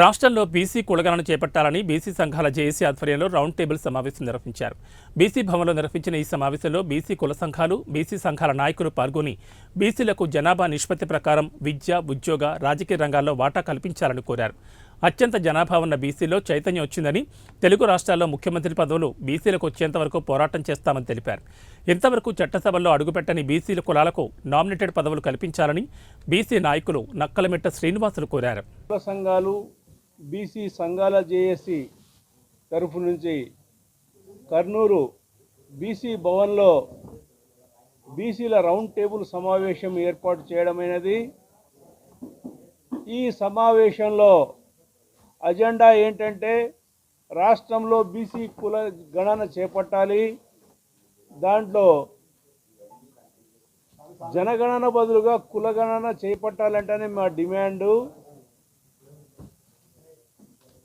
రాష్ట్రంలో బీసీ కులగణన చేపట్టాలని బీసీ సంఘాల జేఏసీ ఆధ్వర్యంలో రౌండ్ టేబుల్ సమావేశం నిర్వహించారు. బీసీ భవన్లో నిర్వహించిన ఈ సమావేశంలో బీసీ కుల సంఘాలు, బీసీ సంఘాల నాయకులు పాల్గొని బీసీలకు జనాభా నిష్పత్తి ప్రకారం విద్య, ఉద్యోగ, రాజకీయ రంగాల్లో వాటా కల్పించాలని కోరారు. అత్యంత జనాభా ఉన్న బీసీలో చైతన్యం వచ్చిందని, తెలుగు రాష్ట్రాల్లో ముఖ్యమంత్రి పదవులు బీసీలకు వచ్చేంత వరకు పోరాటం చేస్తామని తెలిపారు. ఇంతవరకు చట్టసభల్లో అడుగుపెట్టని బీసీల కులాలకు నామినేటెడ్ పదవులు కల్పించాలని బీసీ నాయకులు నక్కలమిట్ట శ్రీనివాసులు కోరారు. సంఘాలు బీసీ సంఘాల జేఏసీ తరఫు నుంచి కర్నూలు బీసీ భవన్లో బీసీల రౌండ్ టేబుల్ సమావేశం ఏర్పాటు చేయడమైనది. ఈ సమావేశంలో అజెండా ఏంటంటే రాష్ట్రంలో బీసీ కుల గణన చేపట్టాలి. దాంట్లో జనగణన బదులుగా కులగణన చేపట్టాలంటేనే మా డిమాండు.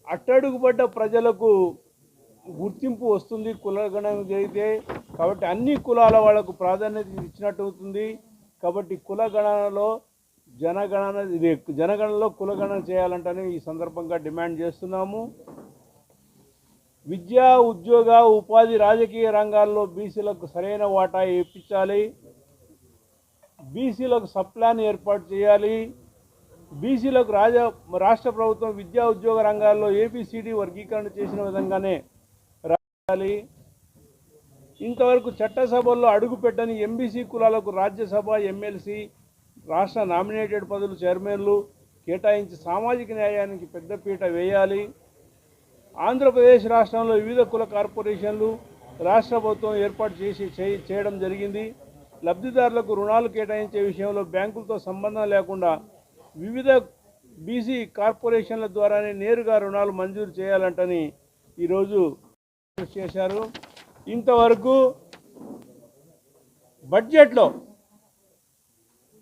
అట్టడుగుపడ్డ ప్రజలకు గుర్తింపు వస్తుంది కులగణన జరిగితే. కాబట్టి అన్ని కులాల వాళ్లకు ప్రాధాన్యత ఇచ్చినట్టు అవుతుంది. కాబట్టి కులగణనలో జనగణనలో కులగణన చేయాలంటేనే ఈ సందర్భంగా డిమాండ్ చేస్తున్నాము. విద్య, ఉద్యోగ, ఉపాధి, రాజకీయ రంగాల్లో బీసీలకు సరైన వాటా ఇప్పించాలి. బీసీలకు సప్లాన్ ఏర్పాటు చేయాలి. బీసీలకు రాష్ట్ర ప్రభుత్వం విద్యా ఉద్యోగ రంగాల్లో ఏబిసిడి వర్గీకరణ చేసిన విధంగానే రాయాలి. ఇంతవరకు చట్టసభల్లో అడుగుపెట్టని ఎంబీసీ కులాలకు రాజ్యసభ, ఎమ్మెల్సీ, రాష్ట్ర నామినేటెడ్ పదవులు చైర్మన్లు కేటాయించి సామాజిక న్యాయానికి పెద్దపీట వేయాలి. ఆంధ్రప్రదేశ్ రాష్ట్రంలో వివిధ కుల కార్పొరేషన్లు రాష్ట్ర ప్రభుత్వం ఏర్పాటు చేయడం జరిగింది. లబ్ధిదారులకు రుణాలు కేటాయించే విషయంలో బ్యాంకులతో సంబంధం లేకుండా వివిధ బీసీ కార్పొరేషన్ల ద్వారానే నేరుగా రుణాలు మంజూరు చేయాలంటని ఈరోజు చేశారు. ఇంతవరకు బడ్జెట్లో